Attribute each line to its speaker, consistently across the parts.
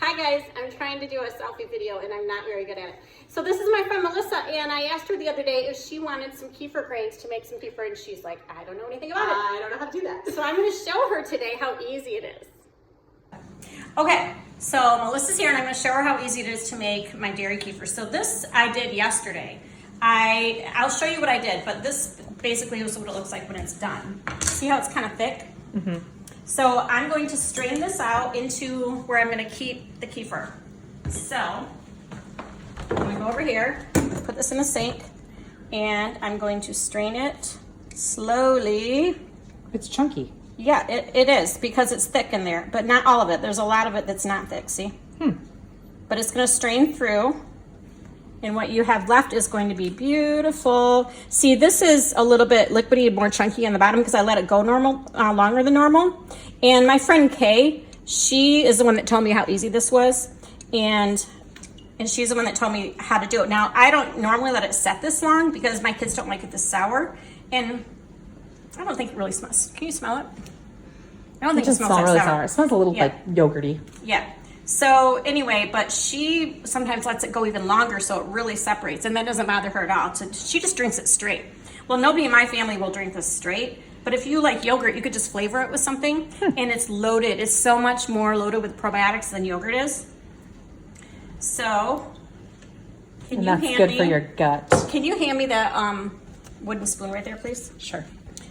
Speaker 1: Hi guys, I'm trying to do a selfie video and I'm not very good at it. So this is my friend Melissa, and I asked her the other day if she wanted some kefir grains to make some kefir, and she's like, I don't know anything about it.
Speaker 2: I don't know how to do that.
Speaker 1: So I'm going to show her today how easy it is.
Speaker 3: Okay, so Melissa's here and I'm going to show her how easy it is to make my dairy kefir. So this I did yesterday. I'll show you what I did, but this basically is what it looks like when it's done. See how it's kind of thick? Mm-hmm. So I'm going to strain this out into where I'm going to keep the kefir. So I'm going to go over here, put this in the sink, and I'm going to strain it slowly.
Speaker 2: It's chunky.
Speaker 3: Yeah, it is because it's thick in there, but not all of it. There's a lot of it that's not thick, see? But it's going to strain through, and what you have left is going to be beautiful. See, this is a little bit liquidy and more chunky on the bottom because I let it go longer than normal. And my friend Kay, she is the one that told me how easy this was, and she's the one that told me how to do it. Now, I don't normally let it set this long because my kids don't like it this sour, and I don't think it really smells. Can you smell it? I don't think it smells like
Speaker 2: really
Speaker 3: sour.
Speaker 2: sour. It smells a little like yogurty.
Speaker 3: Yeah. So anyway, but she sometimes lets it go even longer so it really separates, and that doesn't bother her at all. So she just drinks it straight. Well, nobody in my family will drink this straight, but if you like yogurt, you could just flavor it with something, and it's loaded. It's so much more loaded with probiotics than yogurt is. So
Speaker 2: And that's good for your gut.
Speaker 3: Can you hand me that wooden spoon right there, please?
Speaker 2: Sure.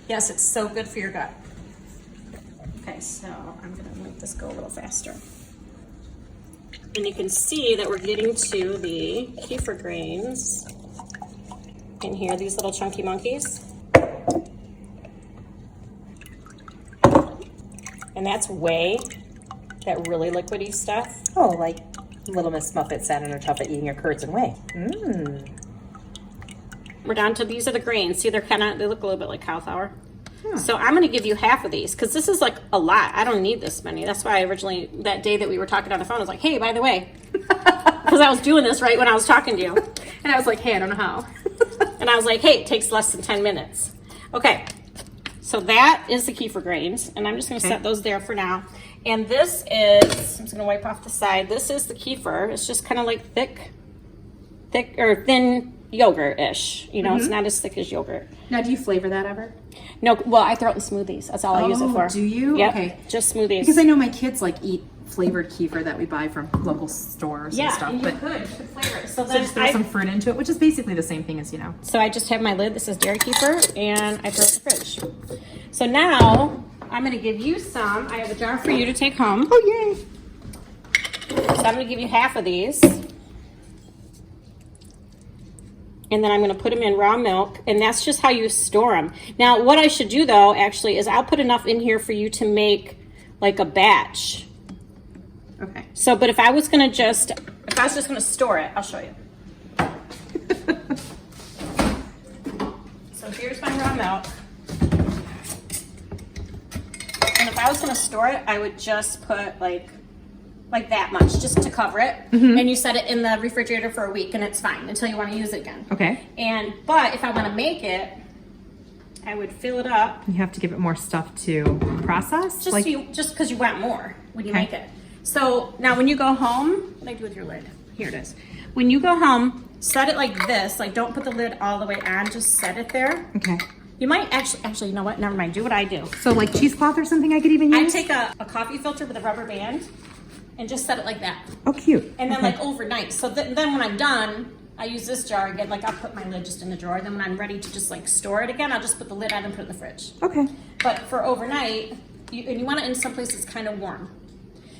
Speaker 3: Yes, it's so good for your gut. Okay, so I'm gonna make this go a little faster. And you can see that we're getting to the kefir grains in here, these little chunky monkeys. And that's whey, that really liquidy stuff.
Speaker 2: Oh, like Little Miss Muffet sat in her tuffet eating her curds and whey.
Speaker 3: We're down to, these are the grains. See, they look a little bit like cauliflower. So I'm going to give you half of these because this is like a lot. I don't need this many. That's why I originally, that day that we were talking on the phone, I was like, hey, by the way, because I was doing this right when I was talking to you.
Speaker 2: And I was like, hey, I don't know how.
Speaker 3: And I was like, hey, it takes less than 10 minutes. Okay, so that is the kefir grains, and I'm just going to set those there for now. And this is, I'm just going to wipe off the side. This is the kefir. It's just kind of like thick or thin yogurt-ish. You know, it's not as thick as yogurt.
Speaker 2: Now, do you flavor that ever?
Speaker 3: No, well, I throw it in smoothies. That's all I use it for.
Speaker 2: Do you?
Speaker 3: Yep,
Speaker 2: Okay.
Speaker 3: just smoothies.
Speaker 2: Because I know my kids like eat flavored kefir that we buy from local stores and stuff.
Speaker 3: And you
Speaker 2: But
Speaker 3: could flavor it. So
Speaker 2: so
Speaker 3: then
Speaker 2: just throw some fruit into it, which is basically the same thing as,
Speaker 3: So I just have my lid. This is dairy kefir, and I throw it in the fridge. So now I'm going to give you some. I have a jar for you to take home.
Speaker 2: Oh, yay.
Speaker 3: So I'm going to give you half of these. And then I'm going to put them in raw milk, and that's just how you store them. Now, what I should do, though, actually, is I'll put enough in here for you to make, like, a batch.
Speaker 2: Okay.
Speaker 3: So, but if I was just going to store it, I'll show you. So here's my raw milk. And if I was going to store it, I would just put, like that much, just to cover it. And you set it in the refrigerator for a week, and it's fine until you want to use it again.
Speaker 2: Okay.
Speaker 3: But if I want to make it, I would fill it up.
Speaker 2: You have to give it more stuff to process?
Speaker 3: Just because you want more when you make it. So now when you go home, what do I do with your lid? Here it is. When you go home, set it like this. Like, don't put the lid all the way on, just set it there.
Speaker 2: Okay.
Speaker 3: You might actually, you know what? Never mind. Do what I do.
Speaker 2: So like cheesecloth or something I could even use?
Speaker 3: I take a coffee filter with a rubber band and just set it like that.
Speaker 2: Oh, cute.
Speaker 3: And then like overnight. So then when I'm done, I use this jar again. Like, I'll put my lid just in the drawer. Then when I'm ready to just like store it again, I'll just put the lid on and put it in the fridge.
Speaker 2: Okay.
Speaker 3: But for overnight, you want it in some place that's kind of warm.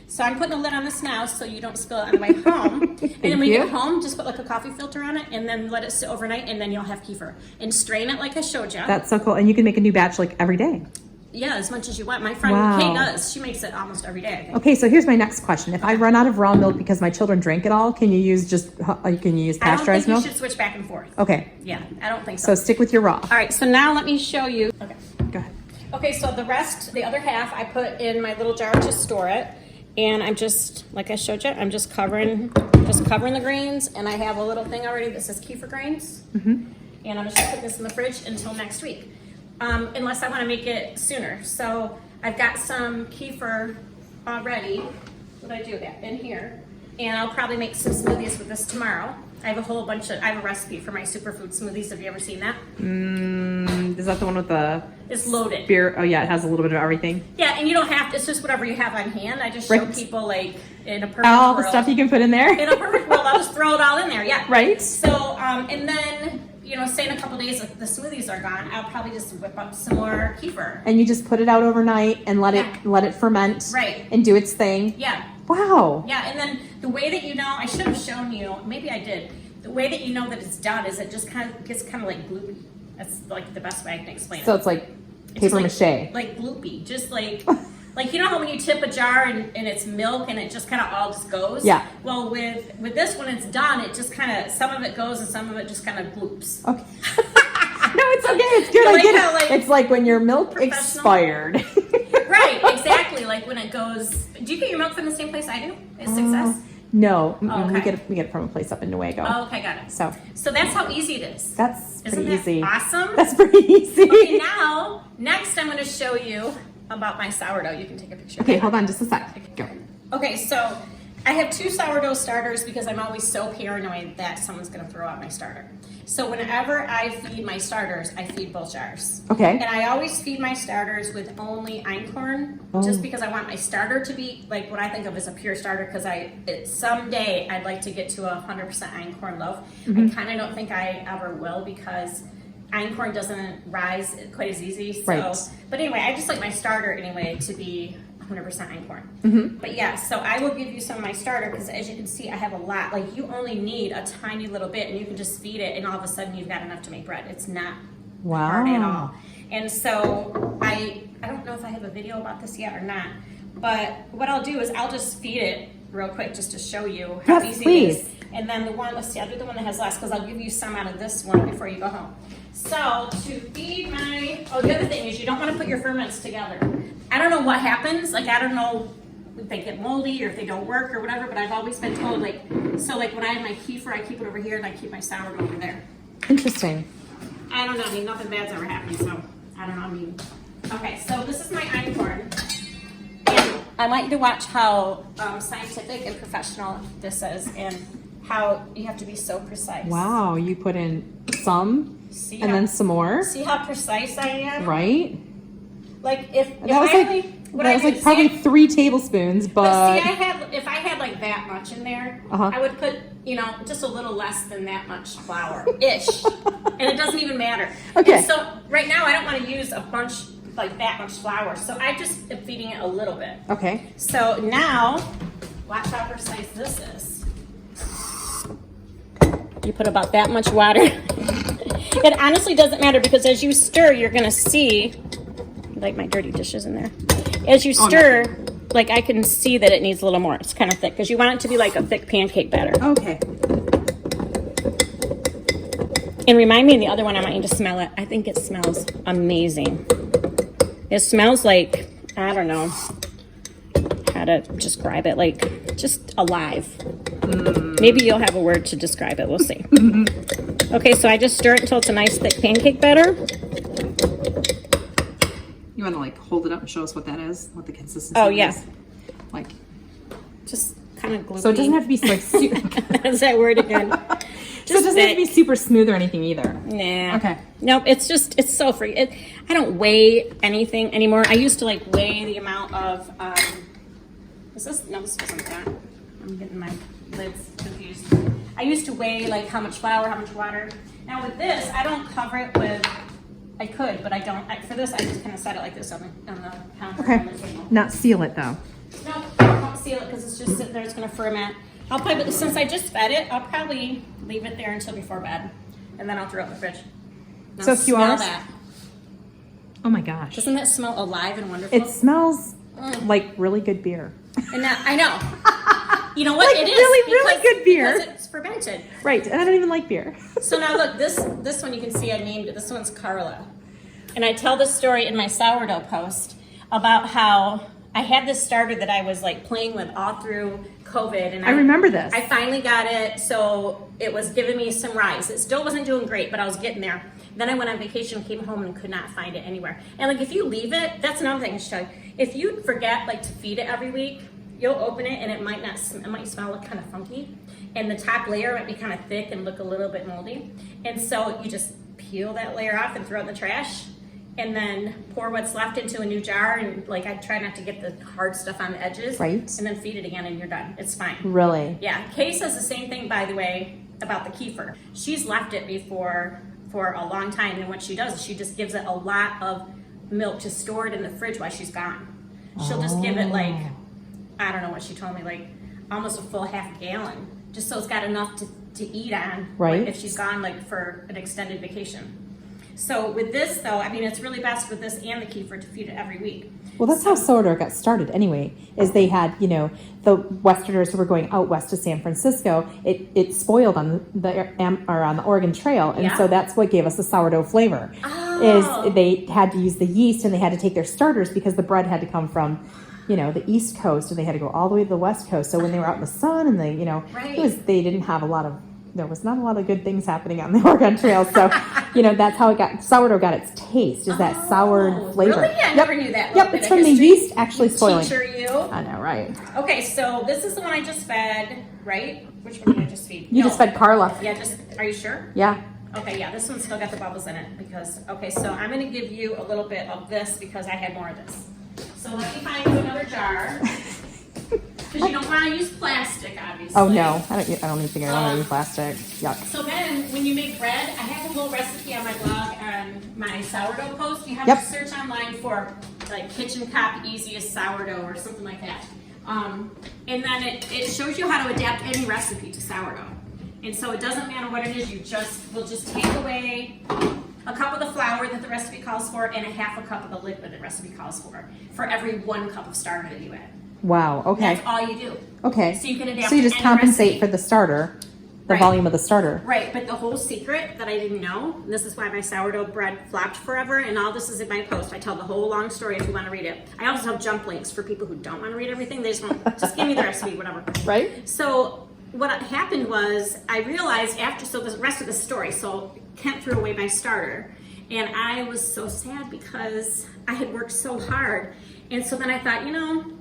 Speaker 3: So I'm putting the lid on this now so you don't spill it on the way home. And then when you get home, just put like a coffee filter on it and then let it sit overnight, and then you'll have kefir. And strain it like I showed you.
Speaker 2: That's so cool. And you can make a new batch like every day.
Speaker 3: Yeah, as much as you want. My friend Kay does. She makes it almost every day, I think.
Speaker 2: Okay, so here's my next question. If I run out of raw milk because my children drink it all, can you use pasteurized
Speaker 3: I don't think
Speaker 2: milk?
Speaker 3: you should switch back and forth.
Speaker 2: Okay.
Speaker 3: Yeah, I don't think
Speaker 2: So
Speaker 3: so.
Speaker 2: stick with your raw.
Speaker 3: All right, so now let me show you. Okay.
Speaker 2: Go ahead.
Speaker 3: Okay, so the other half, I put in my little jar to store it. And I'm just, like I showed you, I'm just covering the grains, and I have a little thing already that says kefir grains. And I'm just gonna put this in the fridge until next week, unless I want to make it sooner. So I've got some kefir already what I do in here. And I'll probably make some smoothies with this tomorrow. I have a recipe for my superfood smoothies. Have you ever seen that?
Speaker 2: Is that the one with the...
Speaker 3: It's loaded.
Speaker 2: Beer? Oh yeah, it has a little bit of everything.
Speaker 3: Yeah, and you don't have to, it's just whatever you have on hand. I just show people like in a perfect
Speaker 2: all
Speaker 3: world.
Speaker 2: the stuff you can put in there.
Speaker 3: In a perfect world, I'll just throw it all in there, yeah.
Speaker 2: Right.
Speaker 3: So, and then, you know, say in a couple days if the smoothies are gone, I'll probably just whip up some more kefir.
Speaker 2: And you just put it out overnight and let it ferment.
Speaker 3: Right.
Speaker 2: And do its thing.
Speaker 3: Yeah.
Speaker 2: Wow.
Speaker 3: Yeah, and then the way that you know, I should have shown you, maybe I did. The way that you know that it's done is it just kind of gets kind of like gloopy. That's like the best way I can explain it.
Speaker 2: So it's like paper mache.
Speaker 3: Like gloopy, just like you know how when you tip a jar and it's milk and it just kind of all just goes?
Speaker 2: Yeah.
Speaker 3: Well, with this when it's done, it just kind of, some of it goes and some of it just kind of gloops.
Speaker 2: Okay. No, it's okay. It's good. I get it. It's like when your milk expired.
Speaker 3: Right, exactly. Like when it goes. Do you get your milk from the same place I do? Is Success?
Speaker 2: No,
Speaker 3: okay.
Speaker 2: we get it from a place up in Newaygo.
Speaker 3: Oh, okay, got it.
Speaker 2: So
Speaker 3: that's how easy it is.
Speaker 2: That's
Speaker 3: Isn't
Speaker 2: pretty
Speaker 3: that
Speaker 2: easy.
Speaker 3: Awesome.
Speaker 2: That's pretty easy.
Speaker 3: Okay, now next I'm going to show you about my sourdough. You can take a picture.
Speaker 2: Okay, hold on just a sec. Go.
Speaker 3: Okay, so I have 2 sourdough starters because I'm always so paranoid that someone's going to throw out my starter. So whenever I feed my starters, I feed both jars.
Speaker 2: Okay.
Speaker 3: And I always feed my starters with only einkorn, just because I want my starter to be like what I think of as a pure starter. Because someday I'd like to get to 100% einkorn loaf. I kind of don't think I ever will because einkorn doesn't rise quite as easy. So,
Speaker 2: right.
Speaker 3: But anyway, I just like my starter anyway to be 100% einkorn. But yeah, so I will give you some of my starter because as you can see, I have a lot. Like you only need a tiny little bit and you can just feed it and all of a sudden you've got enough to make bread. It's not hard at all. And so I don't know if I have a video about this yet or not, but what I'll do is I'll just feed it real quick just to show you how easy it is. And then let's see, I'll do the one that has less because I'll give you some out of this one before you go home. So to feed the other thing is you don't want to put your ferments together. I don't know what happens. Like, I don't know if they get moldy or if they don't work or whatever, but I've always been told, like when I have my kefir, I keep it over here and I keep my sourdough over there.
Speaker 2: Interesting.
Speaker 3: I don't know. I mean, nothing bad's ever happened, so I don't know. I mean, okay, so this is my einkorn. And I want you to watch how scientific and professional this is and how you have to be so precise.
Speaker 2: Wow, you put in some then some more.
Speaker 3: See how precise I am?
Speaker 2: Right?
Speaker 3: Like if
Speaker 2: that was like probably 3 tablespoons, but
Speaker 3: see, if I had like that much in there, I would put, just a little less than that much flour ish. And it doesn't even matter.
Speaker 2: Okay.
Speaker 3: And so right now I don't want to use a bunch like that much flour. So I just am feeding it a little bit.
Speaker 2: Okay.
Speaker 3: So now watch how precise this is. You put about that much water. It honestly doesn't matter because as you stir, you're going to see, like my dirty dishes in there. As you stir, like I can see that it needs a little more. It's kind of thick because you want it to be like a thick pancake batter.
Speaker 2: Okay.
Speaker 3: And remind me of the other one, I want you to smell it. I think it smells amazing. It smells like, I don't know how to describe it, like just alive. Maybe you'll have a word to describe it. We'll see. Okay, so I just stir it until it's a nice thick pancake batter.
Speaker 2: You want to like hold it up and show us what that is? What the consistency
Speaker 3: is?
Speaker 2: Like
Speaker 3: just kind of gloopy.
Speaker 2: So it doesn't have to be like super
Speaker 3: That's that word again.
Speaker 2: So it doesn't have to be super smooth or anything either.
Speaker 3: Nah.
Speaker 2: Okay.
Speaker 3: Nope, it's so free. I don't weigh anything anymore. I used to like weigh the amount of this wasn't that. I'm getting my lids confused. I used to weigh like how much flour, how much water. Now with this, I don't cover it with, I could, but I don't. For this, I just kind of set it like this on the counter.
Speaker 2: Okay.
Speaker 3: On the table.
Speaker 2: Not seal it though.
Speaker 3: No, I won't seal it because it's just sitting there. It's going to ferment. Since I just fed it, I'll probably leave it there until before bed, and then I'll throw it in the fridge. Now
Speaker 2: So a few hours?
Speaker 3: That.
Speaker 2: Oh my gosh.
Speaker 3: Doesn't that smell alive and wonderful?
Speaker 2: It smells like really good beer.
Speaker 3: And now, I know. You know what?
Speaker 2: Like
Speaker 3: it is
Speaker 2: really good beer.
Speaker 3: because it's fermented.
Speaker 2: Right, and I don't even like beer.
Speaker 3: So now look, this one you can see I named it. This one's Carla, and I tell this story in my sourdough post about how I had this starter that I was like playing with all through COVID, and
Speaker 2: I remember this.
Speaker 3: I finally got it, so it was giving me some rise. It still wasn't doing great, but I was getting there. Then I went on vacation, came home, and could not find it anywhere. And like if you leave it, that's another thing I should tell you. If you forget like to feed it every week, you'll open it and it might not, it might smell kind of funky, and the top layer might be kind of thick and look a little bit moldy. And so you just peel that layer off and throw it in the trash, and then pour what's left into a new jar. And like, I try not to get the hard stuff on the edges.
Speaker 2: Right.
Speaker 3: And then feed it again, and you're done. It's fine.
Speaker 2: Really?
Speaker 3: Yeah. Kay says the same thing, by the way, about the kefir. She's left it before for a long time, and what she does is she just gives it a lot of milk to store it in the fridge while she's gone. She'll just give it like, I don't know what she told me, like almost a full half gallon, just so it's got enough to eat on,
Speaker 2: right,
Speaker 3: if she's gone like for an extended vacation. So with this though, I mean, it's really best with this and the kefir to feed it every week.
Speaker 2: Well, that's how sourdough got started anyway, is they had, you know, the Westerners who were going out west to San Francisco, it spoiled on the Oregon Trail, and so that's what gave us the sourdough flavor, is they had to use the yeast, and they had to take their starters because the bread had to come from, you know, the East Coast, and they had to go all the way to the West Coast. So when they were out in the sun and they, you know, they didn't have there was not a lot of good things happening on the Oregon Trail. So, you know, that's how sourdough got its taste, is that soured flavor.
Speaker 3: Really? I never knew that.
Speaker 2: Yep, it's from the yeast actually spoiling.
Speaker 3: Teacher, you.
Speaker 2: I know, right?
Speaker 3: Okay, so this is the one I just fed, right? Which one did I just feed?
Speaker 2: You just fed Carla.
Speaker 3: Yeah, are you sure?
Speaker 2: Yeah.
Speaker 3: Okay, yeah, this one's still got the bubbles in it because, okay, so I'm going to give you a little bit of this because I had more of this. So let me find you another jar. Because you don't want to use plastic, obviously.
Speaker 2: Oh no, I don't even think I want to use plastic. Yuck.
Speaker 3: So then, when you make bread, I have a little recipe on my blog on my sourdough post. You have to search online for like kitchen cop easiest sourdough or something like that. And then it shows you how to adapt any recipe to sourdough. And so it doesn't matter what it is. We'll just take away a cup of the flour that the recipe calls for and a half a cup of the liquid the recipe calls for every 1 cup of starter that you add.
Speaker 2: Wow, okay.
Speaker 3: That's all you do.
Speaker 2: Okay.
Speaker 3: So you can adapt.
Speaker 2: So you just
Speaker 3: any
Speaker 2: compensate
Speaker 3: recipe
Speaker 2: for the starter, the volume of the starter.
Speaker 3: Right, but the whole secret that I didn't know, and this is why my sourdough bread flopped forever, and all this is in my post. I tell the whole long story if you want to read it. I also have jump links for people who don't want to read everything. They just give me the recipe, whatever.
Speaker 2: Right.
Speaker 3: So what happened was I realized so the rest of the story, so Kent threw away my starter, and I was so sad because I had worked so hard. And so then I thought, you know,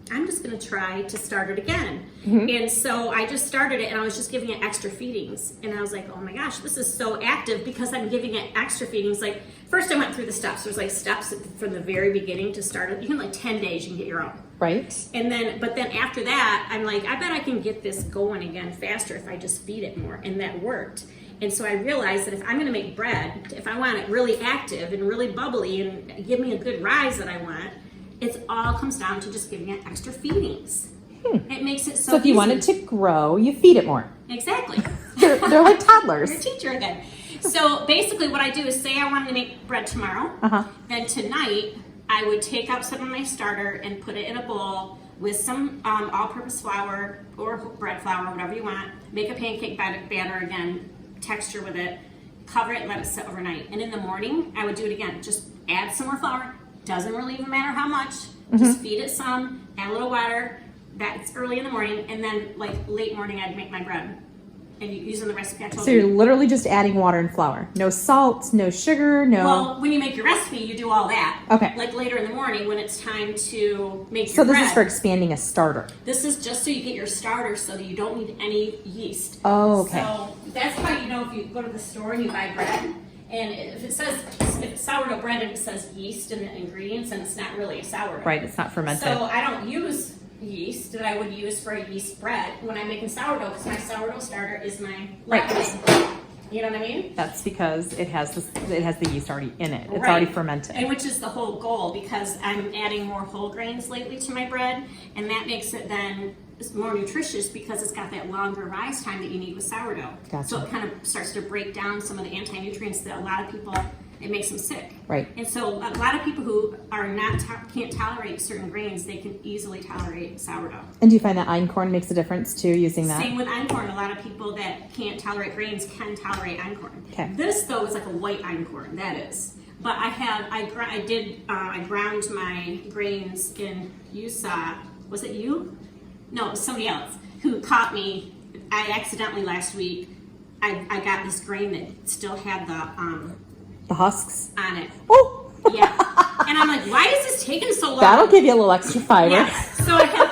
Speaker 3: I'm just going to try to start it again. And so I just started it, and I was just giving it extra feedings. And I was like, oh my gosh, this is so active because I'm giving it extra feedings. Like, first I went through the steps. There's like steps from the very beginning to start it. You can like 10 days, you can get your own.
Speaker 2: Right.
Speaker 3: And but then after that, I'm like, I bet I can get this going again faster if I just feed it more. And that worked. And so I realized that if I'm going to make bread, if I want it really active and really bubbly and give me a good rise that I want, it all comes down to just giving it extra feedings. It makes it so
Speaker 2: if you
Speaker 3: easy.
Speaker 2: want it to grow, you feed it more.
Speaker 3: Exactly.
Speaker 2: They're like toddlers.
Speaker 3: Your teacher again. So basically what I do is say I wanted to make bread tomorrow. Then tonight I would take out some of my starter and put it in a bowl with some all-purpose flour or bread flour, whatever you want. Make a pancake batter again, texture with it, cover it and let it sit overnight. And in the morning I would do it again. Just add some more flour. Doesn't really even matter how much. Just feed it some, add a little water. That's early in the morning, and then like late morning I'd make my bread. And using the recipe I told
Speaker 2: So
Speaker 3: you.
Speaker 2: you're literally just adding water and flour. No salt, no sugar, no...
Speaker 3: Well, when you make your recipe, you do all that.
Speaker 2: Okay.
Speaker 3: Like later in the morning when it's time to make
Speaker 2: So
Speaker 3: your bread.
Speaker 2: this is for expanding a starter.
Speaker 3: This is just so you get your starter so that you don't need any yeast.
Speaker 2: Oh, okay.
Speaker 3: So that's how you know if you go to the store and you buy bread, and if it's sourdough bread and it says yeast in the ingredients, and it's not really a sourdough.
Speaker 2: Right, it's not fermented.
Speaker 3: So I don't use yeast that I would use for a yeast bread when I'm making sourdough, because my sourdough starter is my leavening. You know what I mean?
Speaker 2: That's because it has the yeast already in it. It's already fermented.
Speaker 3: And which is the whole goal, because I'm adding more whole grains lately to my bread, and that makes it then more nutritious because it's got that longer rise time that you need with sourdough.
Speaker 2: Gotcha.
Speaker 3: So it kind of starts to break down some of the anti-nutrients that a lot of people, it makes them sick.
Speaker 2: Right.
Speaker 3: And so a lot of people who are can't tolerate certain grains, they can easily tolerate sourdough.
Speaker 2: And do you find that einkorn makes a difference too, using that?
Speaker 3: Same with einkorn. A lot of people that can't tolerate grains can tolerate einkorn.
Speaker 2: Okay.
Speaker 3: This though is like a white einkorn. That is. But I ground my grains in, you saw, was it you? No, it was somebody else who caught me. I accidentally last week, I got this grain that still had
Speaker 2: the husks
Speaker 3: on it.
Speaker 2: Oh,
Speaker 3: Yeah. And I'm like, why is this taking so long?
Speaker 2: that'll give you a little extra fiber.
Speaker 3: Yeah. So I have,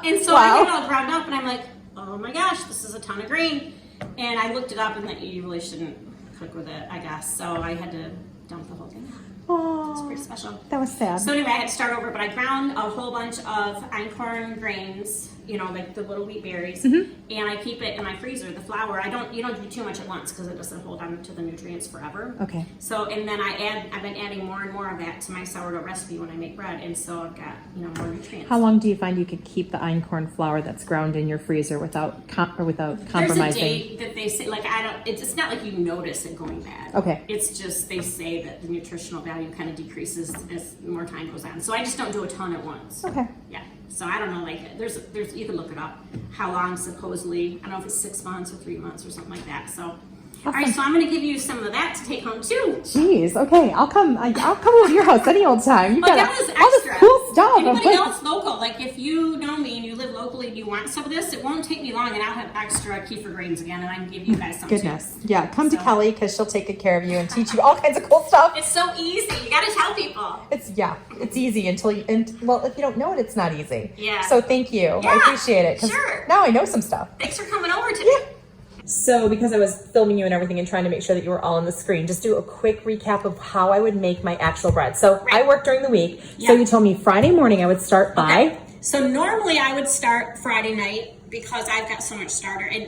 Speaker 1: And so I get it all ground up and I'm like, oh my gosh, this is a ton of grain. And I looked it up and that you really shouldn't cook with it, I guess. So I had to dump the whole thing out.
Speaker 2: Oh,
Speaker 1: It's pretty special.
Speaker 2: that was sad.
Speaker 1: So anyway, I had to start over, but I ground a whole bunch of einkorn grains, you know, like the little wheat berries, and I keep it in my freezer. The flour, you don't do too much at once because it doesn't hold on to the nutrients forever.
Speaker 2: Okay.
Speaker 1: So, and then I've been adding more and more of that to my sourdough recipe when I make bread, and so I've got, you know, more nutrients.
Speaker 2: How long do you find you could keep the einkorn flour that's ground in your freezer without compromising?
Speaker 1: There's a date that they say, like, it's not like you notice it going bad.
Speaker 2: Okay.
Speaker 1: It's just, they say that the nutritional value kind of decreases as more time goes on. So I just don't do a ton at once.
Speaker 2: Okay.
Speaker 1: Yeah. So I don't know, like, there's you can look it up, how long supposedly, I don't know if it's 6 months or 3 months or something like that. So, all right, so I'm going to give you some of that to take home too.
Speaker 2: Jeez, okay, I'll come over to your house any old time. You've got
Speaker 1: that was
Speaker 2: all this
Speaker 1: extra.
Speaker 2: cool stuff.
Speaker 1: Anybody else local, like if you know me and you live locally and you want some of this, it won't take me long and I'll have extra kefir grains again and I can give you guys some
Speaker 2: Goodness.
Speaker 1: too.
Speaker 2: Yeah, come to
Speaker 1: So-
Speaker 2: Kelly because she'll take good care of you and teach you all kinds of cool stuff.
Speaker 1: It's so easy. You got to tell people.
Speaker 2: It's easy until you, well, if you don't know it, it's not easy.
Speaker 1: Yeah.
Speaker 2: So thank you. I
Speaker 1: Yeah,
Speaker 2: appreciate it. 'Cause
Speaker 1: sure.
Speaker 2: now I know some stuff.
Speaker 1: Thanks for coming over today.
Speaker 2: So because I was filming you and everything and trying to make sure that you were all on the screen, just do a quick recap of how I would make my actual bread. So I work during the week. So
Speaker 1: Yeah.
Speaker 2: you told me Friday morning I would start by.
Speaker 1: Okay. So normally I would start Friday night because I've got so much starter. And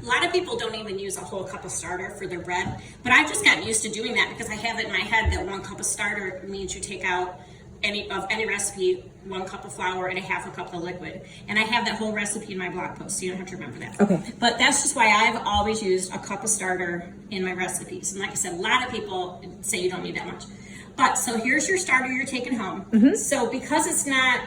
Speaker 1: a lot of people don't even use a whole cup of starter for their bread. But I've just gotten used to doing that because I have it in my head that 1 cup of starter means you take out any recipe, 1 cup of flour and a half a cup of liquid. And I have that whole recipe in my blog post, so you don't have to remember that.
Speaker 2: Okay.
Speaker 1: But that's just why I've always used a cup of starter in my recipes. And like I said, a lot of people say you don't need that much. But so here's your starter you're taking home. So because it's not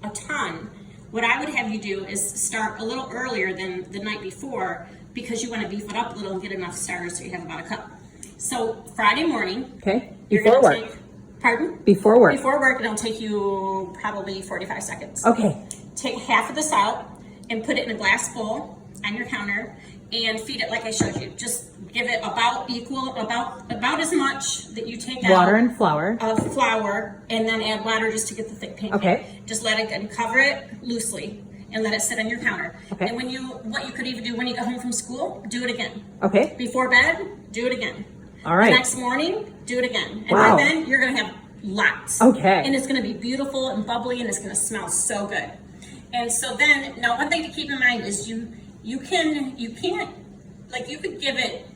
Speaker 1: a ton, what I would have you do is start a little earlier than the night before because you want to beef it up a little and get enough starter so you have about a cup. So Friday morning,
Speaker 2: Okay.
Speaker 1: you're
Speaker 2: Before
Speaker 1: going to
Speaker 2: work.
Speaker 1: take, pardon?
Speaker 2: Before work.
Speaker 1: Before work, it'll take you probably 45 seconds.
Speaker 2: Okay.
Speaker 1: Take half of this out and put it in a glass bowl on your counter and feed it like I showed you. Just give it about as much that you take out
Speaker 2: Water and flour.
Speaker 1: of flour and then add water just to get the thick pancake.
Speaker 2: Okay.
Speaker 1: Just let it and cover it loosely and let it sit on your counter.
Speaker 2: Okay.
Speaker 1: And what you could even do when you get home from school, do it again.
Speaker 2: Okay.
Speaker 1: Before bed, do it again.
Speaker 2: All right.
Speaker 1: The next morning, do it again. And
Speaker 2: Wow.
Speaker 1: by then, you're going to have lots.
Speaker 2: Okay.
Speaker 1: And it's going to be beautiful and bubbly and it's going to smell so good. And so then, now one thing to keep in mind is you could give it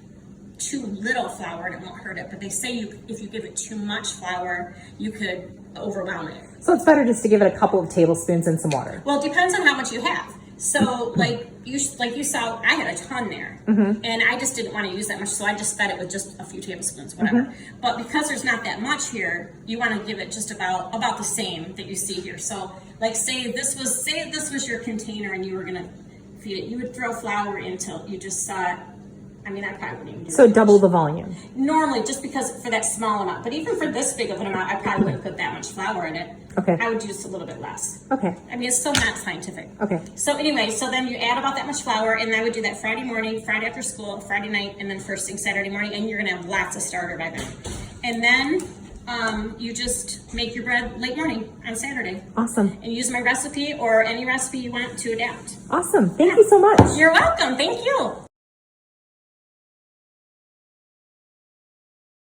Speaker 1: too little flour and it won't hurt it. But they say if you give it too much flour, you could overwhelm it.
Speaker 2: So it's better just to give it a couple of tablespoons and some water.
Speaker 1: Well, it depends on how much you have. So like you saw, I had a ton there, and I just didn't want to use that much, so I just fed it with just a few tablespoons, whatever. But because there's not that much here, you want to give it just about the same that you see here. So like say this was your container and you were gonna feed it, you would throw flour until you just saw it. I mean, I probably wouldn't even do
Speaker 2: So
Speaker 1: that
Speaker 2: double
Speaker 1: much.
Speaker 2: the volume.
Speaker 1: Normally, just because for that small amount, but even for this big of an amount, I probably wouldn't put that much flour in it.
Speaker 2: Okay.
Speaker 1: I would use a little bit less.
Speaker 2: Okay.
Speaker 1: I mean, it's still not scientific.
Speaker 2: Okay.
Speaker 1: So anyway, so then you add about that much flour, and I would do that Friday morning, Friday after school, Friday night, and then first thing Saturday morning, and you're gonna have lots of starter by then. And then you just make your bread late morning on Saturday.
Speaker 2: Awesome.
Speaker 1: And use my recipe or any recipe you want to adapt.
Speaker 2: Awesome. Thank you so much.
Speaker 1: You're welcome. Thank you.